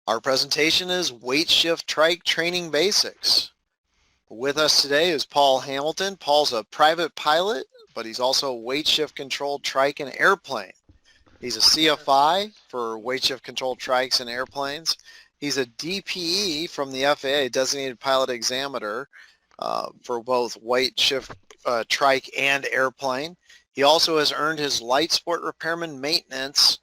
Our presentation is Weight Shift Trike Training Basics. With us today is Paul Hamilton. Paul's a private pilot, but he's also a weight shift controlled trike and airplane. He's a CFI for weight shift controlled trikes and airplanes. He's a DPE from the FAA, Designated Pilot Examiner, for both weight shift trike and airplane. He also has earned his light sport repairman maintenance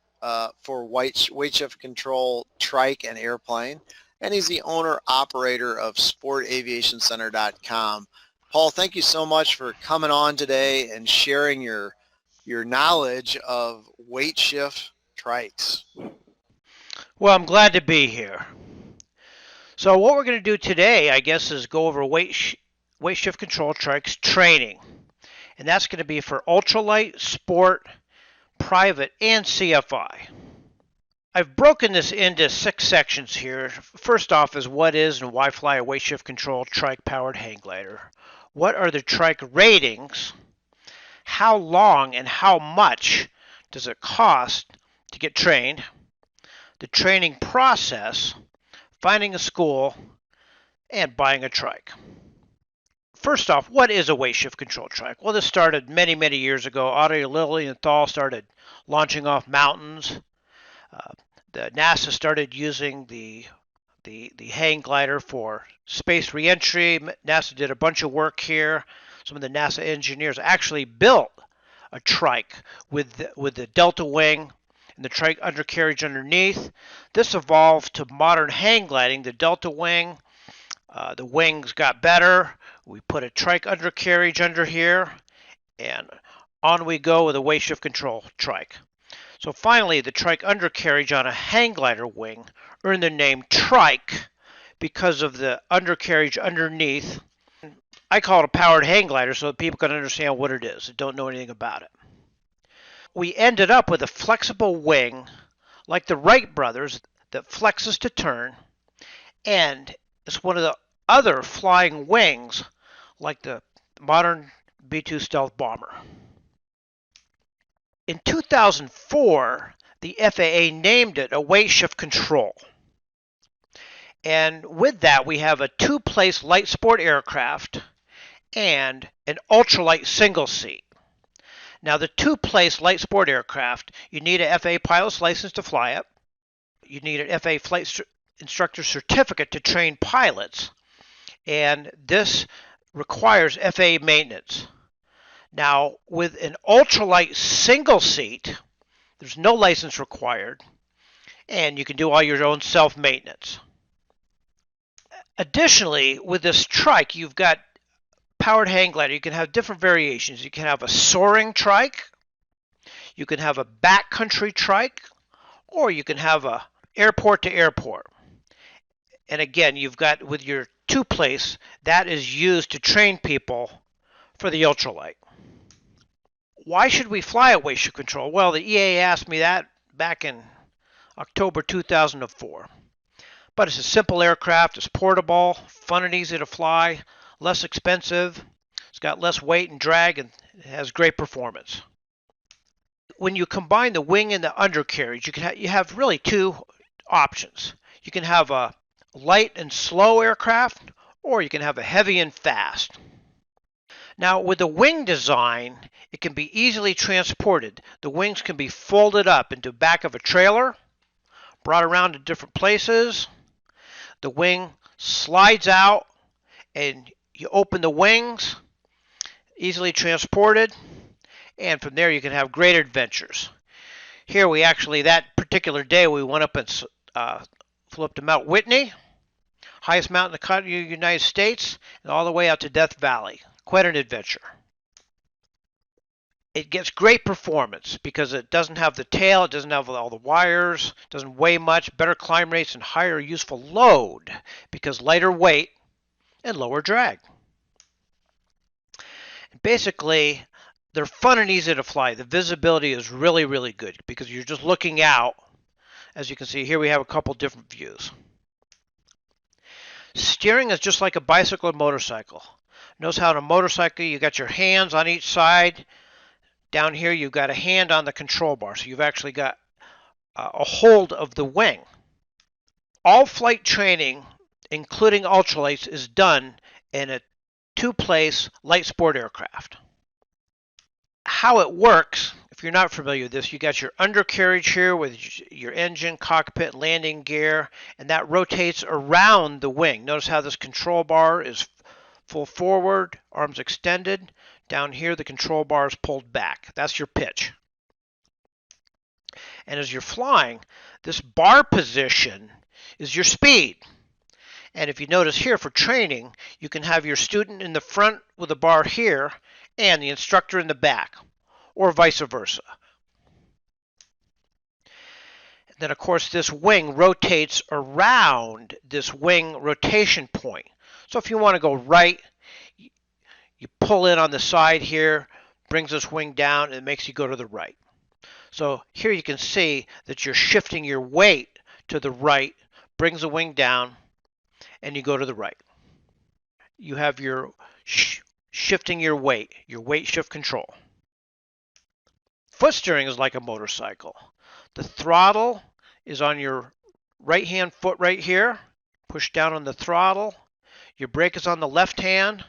for weight shift control trike and airplane. And he's the owner-operator of sportaviationcenter.com. Paul, thank you so much for coming on today and sharing your knowledge of weight shift trikes. Well, I'm glad to be here. So what we're going to do today, I guess, is go over weight shift control trikes training. And that's going to be for ultralight, sport, private, and CFI. I've broken this into 6 sections here. First off is what is and why fly a weight shift control trike powered hang glider. What are the trike ratings? How long and how much does it cost to get trained? The training process, finding a school, and buying a trike. First off, what is a weight shift control trike? Well, this started many, many years ago. Otto Lilienthal started launching off mountains. The NASA started using the hang glider for space reentry. NASA did a bunch of work here. Some of the NASA engineers actually built a trike with the delta wing and the trike undercarriage underneath. This evolved to modern hang gliding. The delta wing, the wings got better. We put a trike undercarriage under here, and on we go with a weight shift control trike. So finally, the trike undercarriage on a hang glider wing earned the name trike because of the undercarriage underneath. I call it a powered hang glider so that people can understand what it is and don't know anything about it. We ended up with a flexible wing like the Wright brothers that flexes to turn, and it's one of the other flying wings like the modern B-2 stealth bomber. In 2004, the FAA named it a weight shift control. And with that, we have a 2-place light sport aircraft and an ultralight single seat. Now, the 2-place light sport aircraft, you need a FAA pilot's license to fly it. You need an FAA flight instructor certificate to train pilots. And this requires FAA maintenance. Now, with an ultralight single seat, there's no license required, and you can do all your own self-maintenance. Additionally, with this trike, you've got powered hang glider. You can have different variations. You can have a soaring trike, you can have a backcountry trike, or you can have a airport to airport. And again, you've got with your 2-place, that is used to train people for the ultralight. Why should we fly a weight shift control? Well, the EAA asked me that back in October 2004. But it's a simple aircraft, it's portable, fun and easy to fly, less expensive, it's got less weight and drag, and it has great performance. When you combine the wing and the undercarriage, you have really 2 options. You can have a light and slow aircraft, or you can have a heavy and fast. Now, with the wing design, it can be easily transported. The wings can be folded up into the back of a trailer, brought around to different places. The wing slides out, and you open the wings, easily transported, and from there you can have great adventures. Here we actually, that particular day, we went up and flew up to Mount Whitney, highest mountain in the United States, and all the way out to Death Valley. Quite an adventure. It gets great performance because it doesn't have the tail, it doesn't have all the wires, doesn't weigh much, better climb rates, and higher useful load because lighter weight and lower drag. Basically, they're fun and easy to fly. The visibility is really, really good because you're just looking out. As you can see here, we have a couple different views. Steering is just like a bicycle or motorcycle. Notice how on a motorcycle you got your hands on each side. Down here you've got a hand on the control bar, so you've actually got a hold of the wing. All flight training, including ultralights, is done in a two-place light sport aircraft. How it works, if you're not familiar with this, you got your undercarriage here with your engine, cockpit, landing gear, and that rotates around the wing. Notice how this control bar is full forward, arms extended. Down here, the control bar is pulled back. That's your pitch. And as you're flying, this bar position is your speed. And if you notice here for training, you can have your student in the front with a bar here and the instructor in the back, or vice versa. And then, of course, this wing rotates around this wing rotation point. So if you want to go right, you pull in on the side here, brings this wing down, and it makes you go to the right. So here you can see that you're shifting your weight to the right, brings the wing down, and you go to the right. You have your shifting your weight shift control. Foot steering is like a motorcycle. The throttle is on your right hand foot right here. Push down on the throttle. Your brake is on the left hand.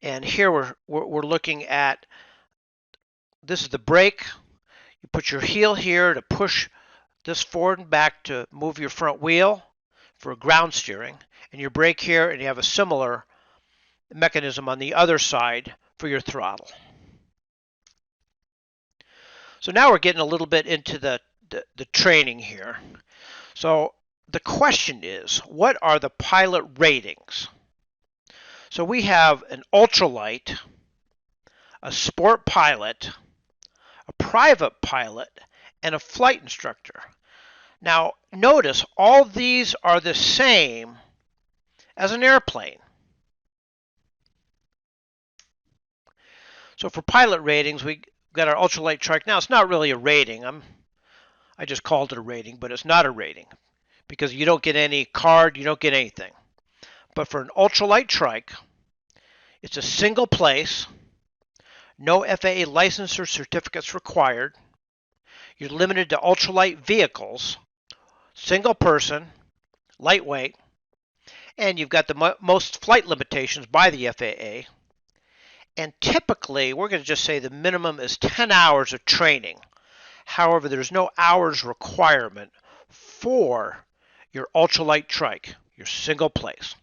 And here we're looking at, this is the brake. You put your heel here to push this forward and back to move your front wheel for ground steering. And your brake here, and you have a similar mechanism on the other side for your throttle. So now we're getting a little bit into the training here. So the question is, what are the pilot ratings? So we have an ultralight, a sport pilot, a private pilot, and a flight instructor. Now notice all these are the same as an airplane. So for pilot ratings, we got our ultralight trike. Now it's not really a rating. I just called it a rating, but it's not a rating because you don't get any card, you don't get anything. But for an ultralight trike, it's a single place, no FAA license or certificates required. You're limited to ultralight vehicles, single person, lightweight, and you've got the most flight limitations by the FAA. And typically, we're going to just say the minimum is 10 hours of training. However, there's no hours requirement for your ultralight trike, your single place.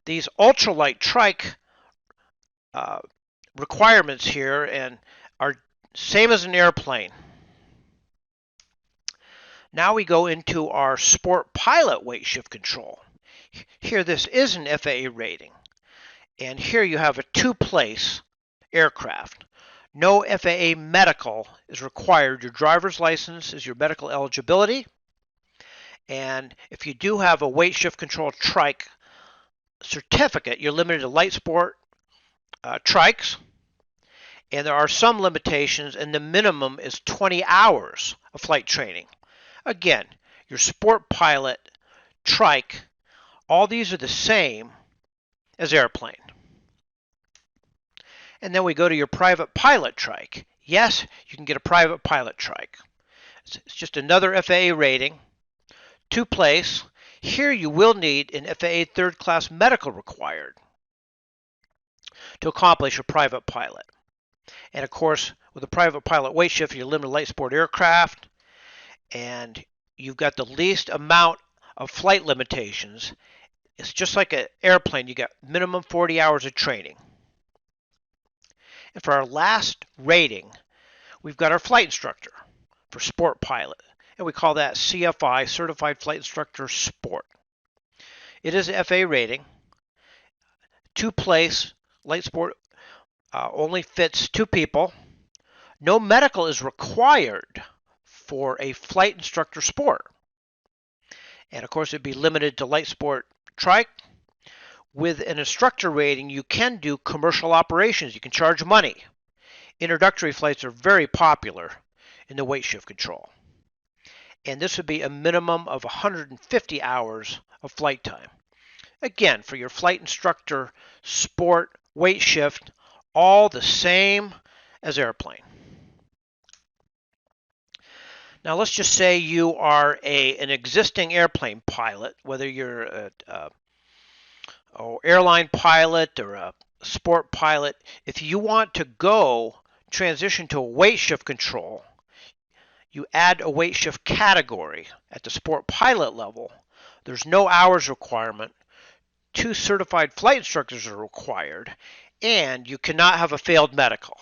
These ultralight trike requirements here and are same as an airplane. Now we go into our sport pilot weight shift control. Here, this is an FAA rating. And here you have a two-place aircraft. No FAA medical is required. Your driver's license is your medical eligibility. And if you do have a weight shift control trike certificate, you're limited to light sport trikes. And there are some limitations, and the minimum is 20 hours of flight training. Again, your sport pilot trike, all these are the same as airplane. And then we go to your private pilot trike. Yes, you can get a private pilot trike. It's just another FAA rating, two-place. Here you will need an FAA third-class medical required to accomplish a private pilot. And of course, with a private pilot weight shift, you're limited to light sport aircraft, and you've got the least amount of flight limitations. It's just like an airplane. You got minimum 40 hours of training. And for our last rating, we've got our flight instructor for sport pilot. And we call that CFI, Certified Flight Instructor Sport. It is an FAA rating. Two-place light sport only fits two people. No medical is required for a flight instructor sport. And of course, it'd be limited to light sport trike. With an instructor rating, you can do commercial operations. You can charge money. Introductory flights are very popular in the weight shift control. And this would be a minimum of 150 hours of flight time. Again, for your flight instructor sport weight shift, all the same as airplane. Now let's just say you are an existing airplane pilot, whether you're a airline pilot or a sport pilot. If you want to transition to a weight shift control, you add a weight shift category at the sport pilot level. There's no hours requirement. 2 certified flight instructors are required, and you cannot have a failed medical.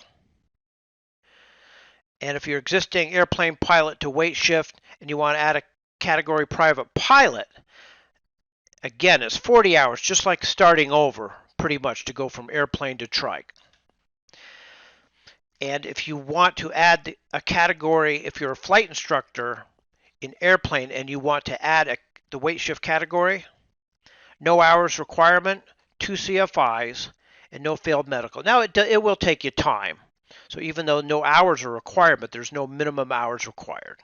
And if you're existing airplane pilot to weight shift and you want to add a category private pilot, again, it's 40 hours, just like starting over, pretty much, to go from airplane to trike. And if you want to add a category, if you're a flight instructor in airplane and you want to add the weight shift category, no hours requirement, 2 CFIs, and no failed medical. Now, it will take you time. So even though no hours are required, but there's no minimum hours required.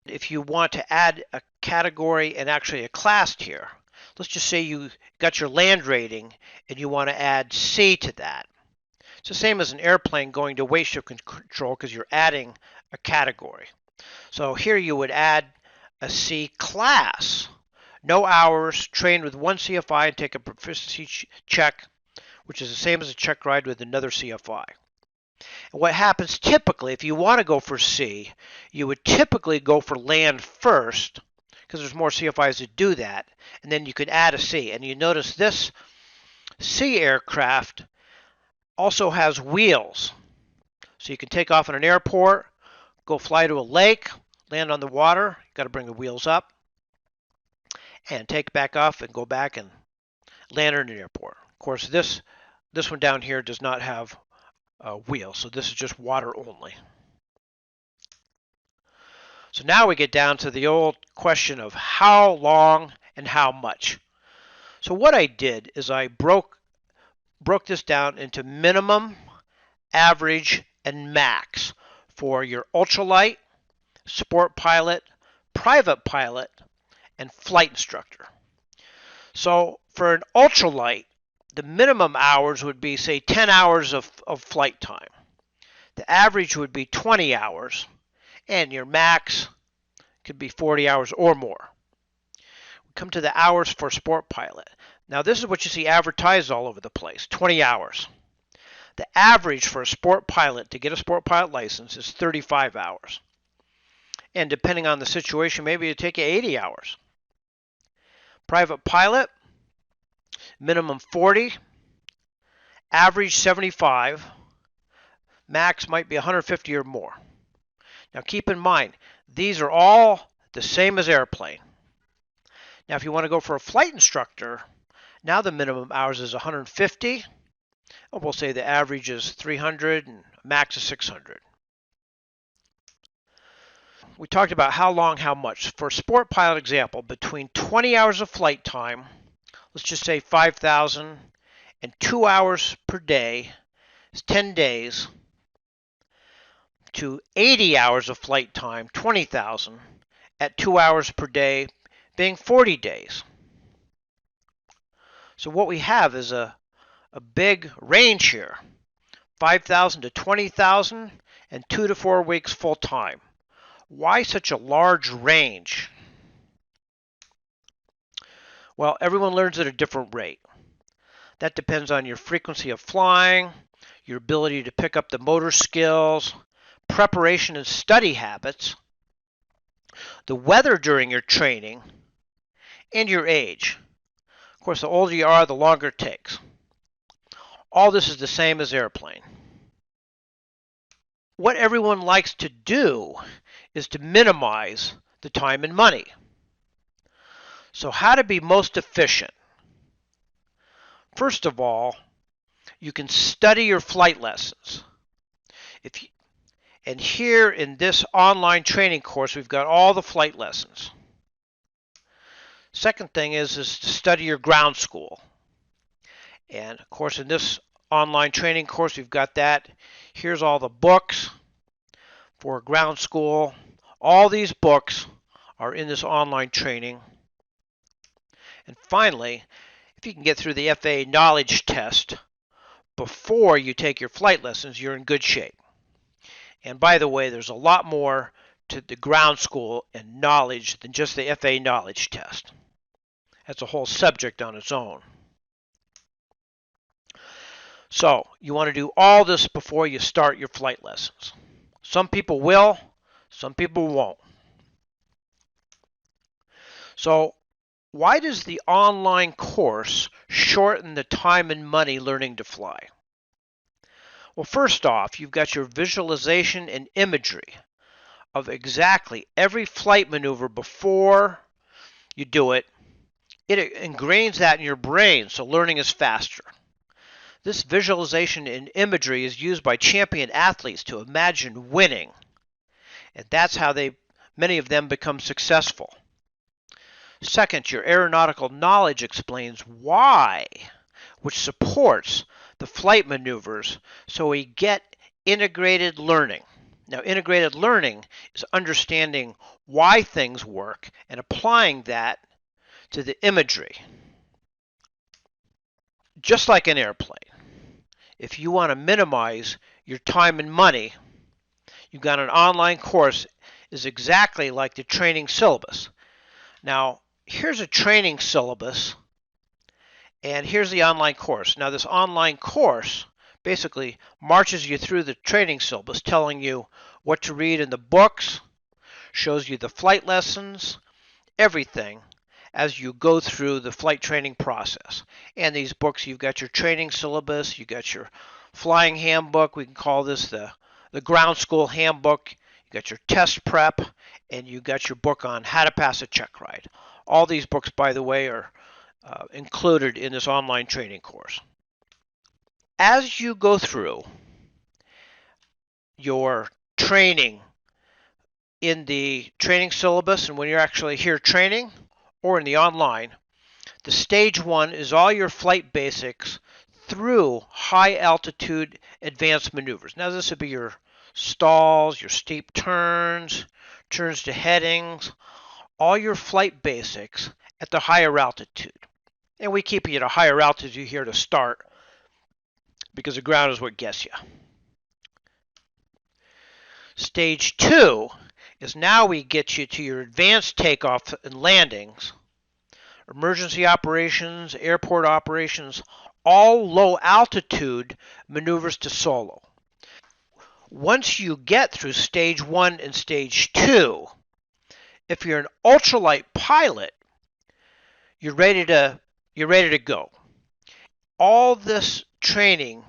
If you want to add a category and actually a class tier, let's just say you got your land rating and you want to add C to that. It's the same as an airplane going to weight shift control because you're adding a category. So here you would add a C class. No hours, train with 1 CFI and take a proficiency check, which is the same as a check ride with another CFI. And what happens typically, if you want to go for C, you would typically go for land first, because there's more CFIs that do that, and then you could add a C. And you notice this C aircraft also has wheels. So you can take off in an airport, go fly to a lake, land on the water, you've got to bring the wheels up, and take back off and go back and land in an airport. Of course, this one down here does not have wheels, so this is just water only. So now we get down to the old question of how long and how much. So what I did is I broke this down into minimum, average, and max for your ultralight, sport pilot, private pilot, and flight instructor. So for an ultralight, the minimum hours would be, say, 10 hours of flight time. The average would be 20 hours, and your max could be 40 hours or more. We come to the hours for sport pilot. Now this is what you see advertised all over the place, 20 hours. The average for a sport pilot to get a sport pilot license is 35 hours. And depending on the situation, maybe it'll take you 80 hours. Private pilot, minimum 40, average 75, max might be 150 or more. Now keep in mind, these are all the same as airplane. Now if you want to go for a flight instructor, now the minimum hours is 150, and we'll say the average is 300 and max is 600. We talked about how long, how much. For a sport pilot example, between 20 hours of flight time, let's just say 5,000, and 2 hours per day is 10 days, to 80 hours of flight time, 20,000, at 2 hours per day being 40 days. So what we have is a big range here, 5,000 to 20,000 and 2 to 4 weeks full time. Why such a large range? Well, everyone learns at a different rate. That depends on your frequency of flying, your ability to pick up the motor skills, preparation and study habits, the weather during your training, and your age. Of course, the older you are, the longer it takes. All this is the same as airplane. What everyone likes to do is to minimize the time and money. So how to be most efficient? First of all, you can study your flight lessons. And here in this online training course, we've got all the flight lessons. Second thing is to study your ground school. And of course, in this online training course, we've got that. Here's all the books for ground school. All these books are in this online training. And finally, if you can get through the FAA knowledge test before you take your flight lessons, you're in good shape. And by the way, there's a lot more to the ground school and knowledge than just the FAA knowledge test. That's a whole subject on its own. So you want to do all this before you start your flight lessons. Some people will, some people won't. So why does the online course shorten the time and money learning to fly? Well, first off, you've got your visualization and imagery of exactly every flight maneuver before you do it. It ingrains that in your brain, so learning is faster. This visualization and imagery is used by champion athletes to imagine winning, and that's how many of them become successful. Second, your aeronautical knowledge explains why, which supports the flight maneuvers, so we get integrated learning. Now, integrated learning is understanding why things work and applying that to the imagery. Just like an airplane, if you want to minimize your time and money, you've got an online course is exactly like the training syllabus. Now, here's a training syllabus, and here's the online course. Now, this online course basically marches you through the training syllabus, telling you what to read in the books, shows you the flight lessons, everything as you go through the flight training process. And these books, you've got your training syllabus, you've got your flying handbook, we can call this the ground school handbook, you got your test prep, and you got your book on how to pass a check ride. All these books, by the way, are included in this online training course. As you go through your training in the training syllabus and when you're actually here training or in the online, the stage 1 is all your flight basics through high altitude advanced maneuvers. Now this would be your stalls, your steep turns, turns to headings, all your flight basics at the higher altitude. And we keep you at a higher altitude here to start because the ground is what gets you. Stage 2 is now we get you to your advanced takeoff and landings, emergency operations, airport operations, all low altitude maneuvers to solo. Once you get through stage 1 and stage 2, if you're an ultralight pilot, you're ready to go. All this training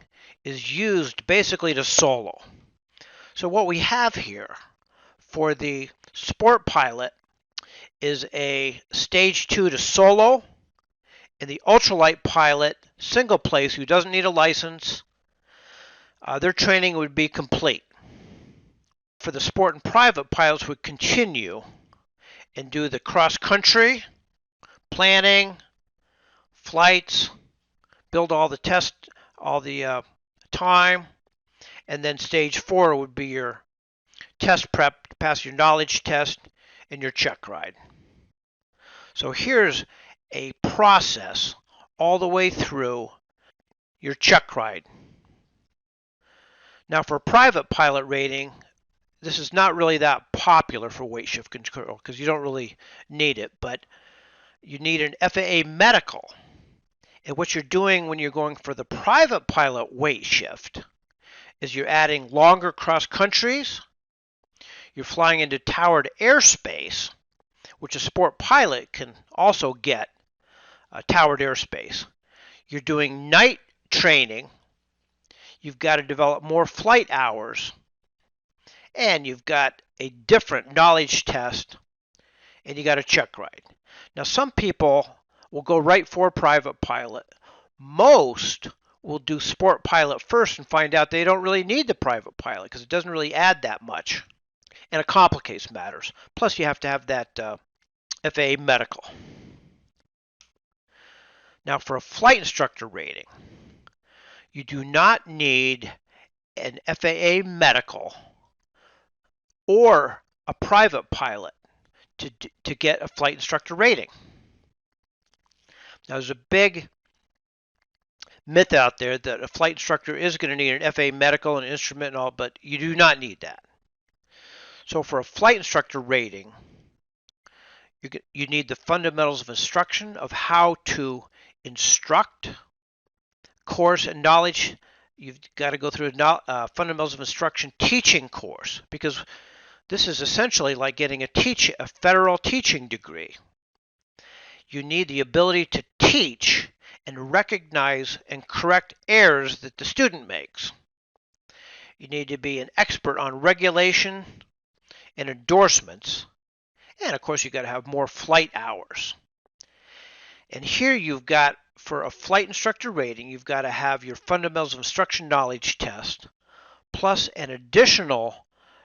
is used basically to solo. So what we have here for the sport pilot is a stage 2 to solo, and the ultralight pilot single place who doesn't need a license, their training would be complete. For the sport and private pilots would continue and do the cross country, planning, flights, build all the test, all the time, and then stage 4 would be your test prep to pass your knowledge test and your check ride. So here's a process all the way through your check ride. Now for private pilot rating, this is not really that popular for weight shift control because you don't really need it, but you need an FAA medical. And what you're doing when you're going for the private pilot weight shift is you're adding longer cross countries, you're flying into towered airspace, which a sport pilot can also get towered airspace. You're doing night training, you've got to develop more flight hours, and you've got a different knowledge test, and you got a check ride. Now some people will go right for private pilot. Most will do sport pilot first and find out they don't really need the private pilot because it doesn't really add that much, and it complicates matters. Plus you have to have that FAA medical. Now for a flight instructor rating, you do not need an FAA medical or a private pilot to get a flight instructor rating. Now there's a big myth out there that a flight instructor is going to need an FAA medical and instrument and all, but you do not need that. So for a flight instructor rating, you need the fundamentals of instruction of how to instruct, course and knowledge. You've got to go through a fundamentals of instruction teaching course, because this is essentially like getting a federal teaching degree. You need the ability to teach and recognize and correct errors that the student makes. You need to be an expert on regulation and endorsements. And of course, you've got to have more flight hours. And here you've got, for a flight instructor rating, you've got to have your fundamentals of instruction knowledge test, plus an additional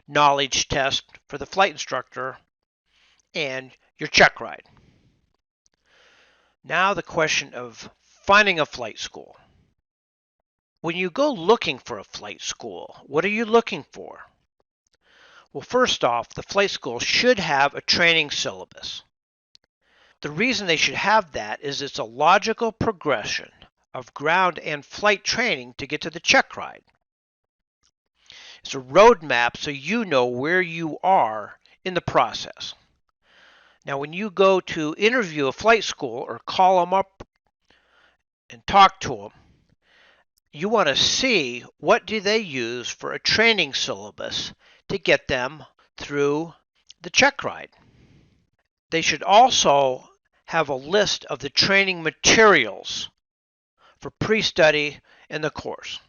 knowledge test for the flight instructor, and your check ride. Now the question of finding a flight school. When you go looking for a flight school, what are you looking for? Well, first off, the flight school should have a training syllabus. The reason they should have that is it's a logical progression of ground and flight training to get to the check ride. It's a roadmap so you know where you are in the process. Now, when you go to interview a flight school or call them up and talk to them, you want to see what do they use for a training syllabus to get them through the check ride. They should also have a list of the training materials for pre-study in the course.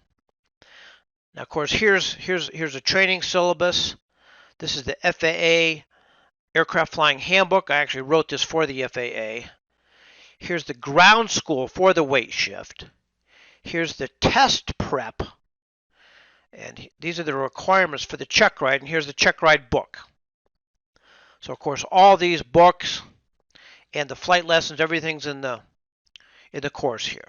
Now, of course, here's a training syllabus. This is the FAA Aircraft Flying Handbook. I actually wrote this for the FAA. Here's the ground school for the weight shift. Here's the test prep. And these are the requirements for the check ride. And here's the check ride book. So, of course, all these books and the flight lessons, everything's in the course here.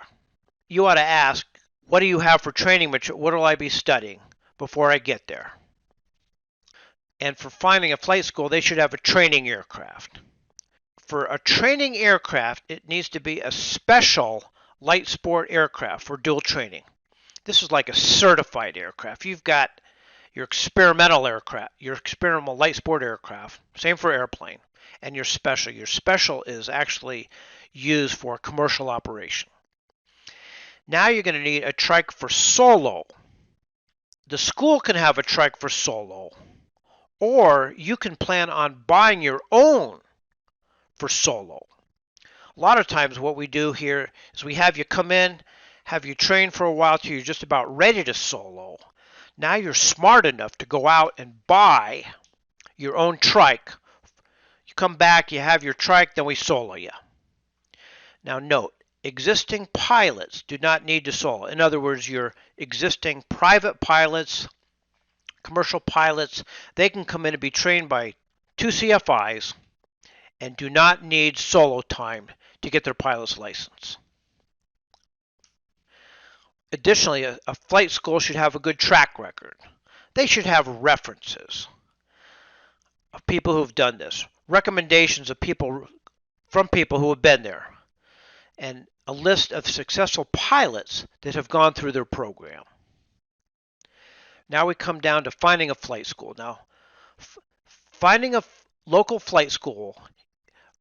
You ought to ask, what do you have for training material? What will I be studying before I get there? And for finding a flight school, they should have a training aircraft. For a training aircraft, it needs to be a special light sport aircraft for dual training. This is like a certified aircraft. You've got your experimental aircraft, your experimental light sport aircraft, same for airplane, and your special. Your special is actually used for commercial operation. Now you're going to need a trike for solo. The school can have a trike for solo, or you can plan on buying your own for solo. A lot of times what we do here is we have you come in, have you train for a while till you're just about ready to solo. Now you're smart enough to go out and buy your own trike. You come back, you have your trike, then we solo you. Now note, existing pilots do not need to solo. In other words, your existing private pilots, commercial pilots, they can come in and be trained by 2 CFIs and do not need solo time to get their pilot's license. Additionally, a flight school should have a good track record. They should have references of people who've done this, recommendations of people from people who have been there, and a list of successful pilots that have gone through their program. Now we come down to finding a flight school. Now, finding a local flight school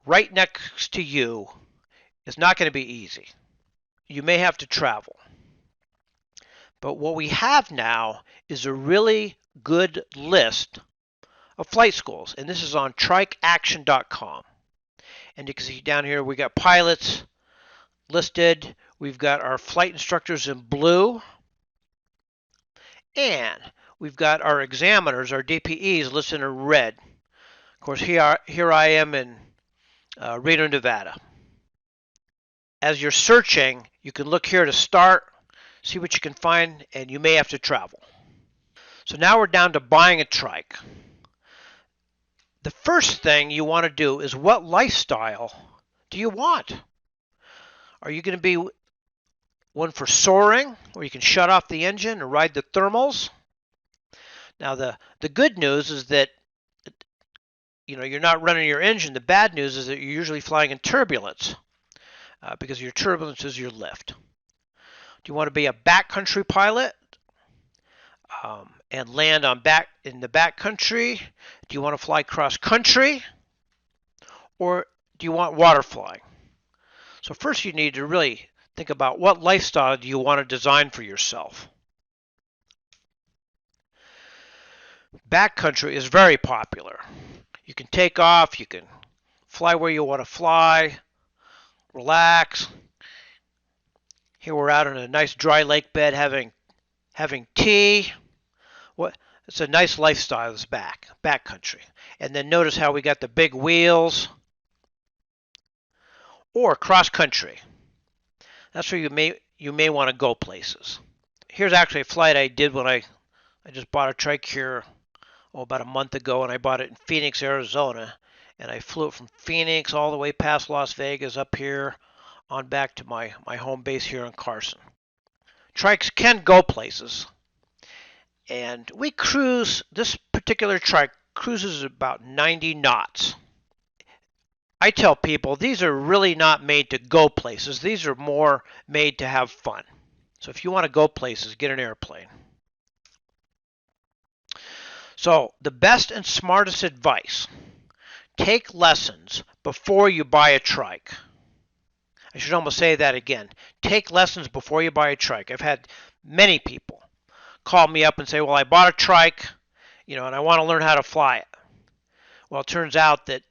right next to you is not going to be easy. You may have to travel. But what we have now is a really good list of flight schools, and this is on trikeaction.com. And you can see down here we got pilots listed. We've got our flight instructors in blue, and we've got our examiners, our DPEs, listed in red. Of course, here I am in Reno, Nevada. As you're searching, you can look here to start, see what you can find, and you may have to travel. So now we're down to buying a trike. The first thing you want to do is, what lifestyle do you want? Are you going to be one for soaring, where you can shut off the engine and ride the thermals? Now the good news is that you're not running your engine. The bad news is that you're usually flying in turbulence because your turbulence is your lift. Do you want to be a backcountry pilot? and land in the back country? Do you want to fly cross country? Or do you want water flying? So first you need to really think about what lifestyle do you want to design for yourself. Backcountry is very popular. You can take off, you can fly where you want to fly, relax. Here we're out on a nice dry lake bed having tea. It's a nice lifestyle, this backcountry. And then notice how we got the big wheels. Or cross country. That's where you may want to go places. Here's actually a flight I did when I just bought a trike here about a month ago, and I bought it in Phoenix, Arizona, and I flew it from Phoenix all the way past Las Vegas up here on back to my home base here in Carson. Trikes can go places, and we cruise. This particular trike cruises about 90 knots. I tell people these are really not made to go places. These are more made to have fun. So if you want to go places, get an airplane. So the best and smartest advice, take lessons before you buy a trike. I should almost say that again. Take lessons before you buy a trike. I've had many people call me up and say, well, I bought a trike, and I want to learn how to fly it. Well, it turns out that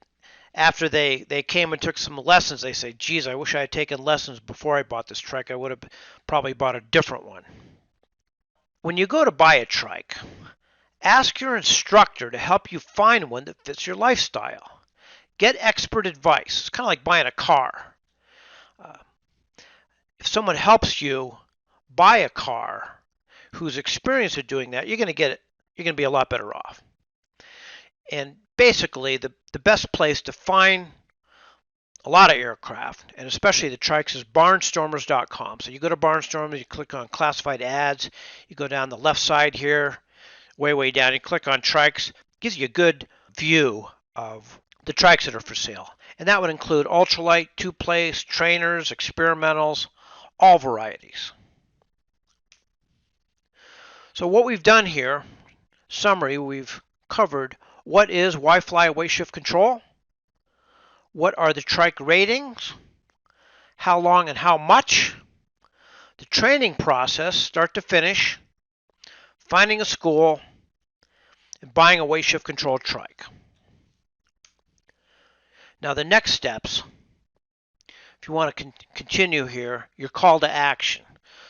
after they came and took some lessons, they say, geez, I wish I had taken lessons before I bought this trike. I would have probably bought a different one. When you go to buy a trike, ask your instructor to help you find one that fits your lifestyle. Get expert advice. It's kind of like buying a car. If someone helps you buy a car who's experienced at doing that, you're going to be a lot better off. And basically, the best place to find a lot of aircraft, and especially the trikes, is barnstormers.com. So you go to Barnstormers, you click on classified ads, you go down the left side here, way down, you click on trikes. It gives you a good view of the trikes that are for sale. And that would include ultralight, two-place, trainers, experimentals, all varieties. So what we've done here, summary, we've covered why fly weight shift control, what are the trike ratings, how long and how much, the training process, start to finish, finding a school, and buying a weight shift control trike. Now the next steps, if you want to continue here, your call to action.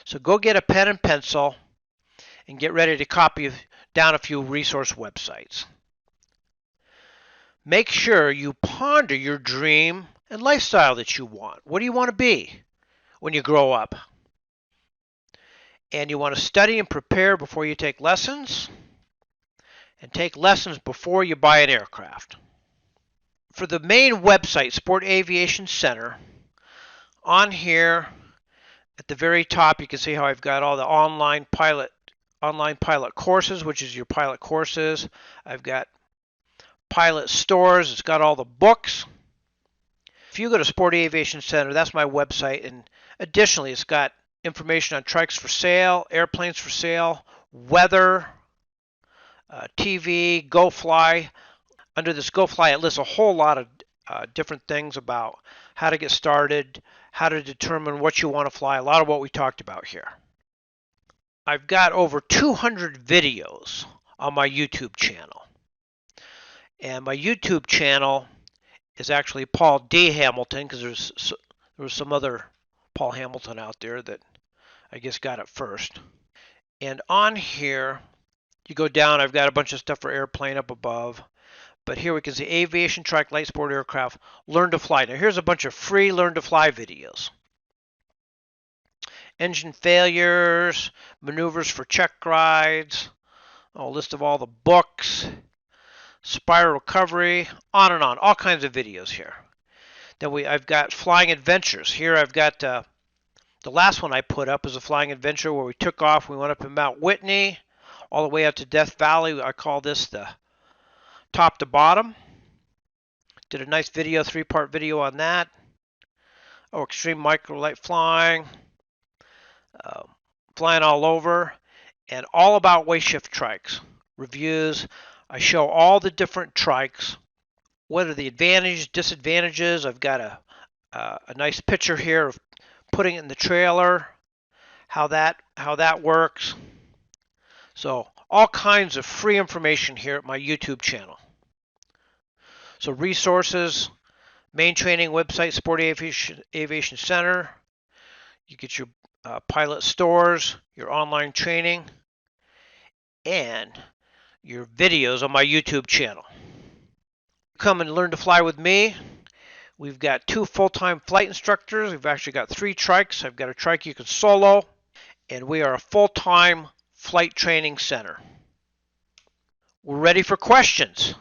So go get a pen and pencil and get ready to copy down a few resource websites. Make sure you ponder your dream and lifestyle that you want. What do you want to be when you grow up? And you want to study and prepare before you take lessons, and take lessons before you buy an aircraft. For the main website, Sport Aviation Center, on here at the very top, you can see how I've got all the online pilot courses, which is your pilot courses. I've got pilot stores. It's got all the books. If you go to Sport Aviation Center, that's my website, and additionally, it's got information on trikes for sale, airplanes for sale, weather, TV, Go Fly. Under this Go Fly, it lists a whole lot of different things about how to get started, how to determine what you want to fly, a lot of what we talked about here. I've got over 200 videos on my YouTube channel. And my YouTube channel is actually Paul D. Hamilton, because there was some other Paul Hamilton out there that I guess got it first. And on here, you go down, I've got a bunch of stuff for airplane up above. But here we can see aviation, trike, light sport aircraft, learn to fly. Now here's a bunch of free learn to fly videos. Engine failures, maneuvers for check rides, a list of all the books, spiral recovery, on and on, all kinds of videos here. Then I've got flying adventures. Here I've got the last one I put up is a flying adventure where we took off. We went up in Mount Whitney all the way up to Death Valley. I call this the top to bottom. Did a nice video, 3-part video on that. Extreme microlight flying, flying all over. and all about weight shift trikes. Reviews. I show all the different trikes. What are the advantages, disadvantages? I've got a nice picture here of putting it in the trailer, how that works. So all kinds of free information here at my YouTube channel. So resources, main training website, Sport Aviation Center. You get your pilot stores, your online training, and your videos on my YouTube channel. Come and learn to fly with me. We've got 2 full-time flight instructors. We've actually got 3 trikes. I've got a trike you can solo, and we are a full-time flight training center. We're ready for questions.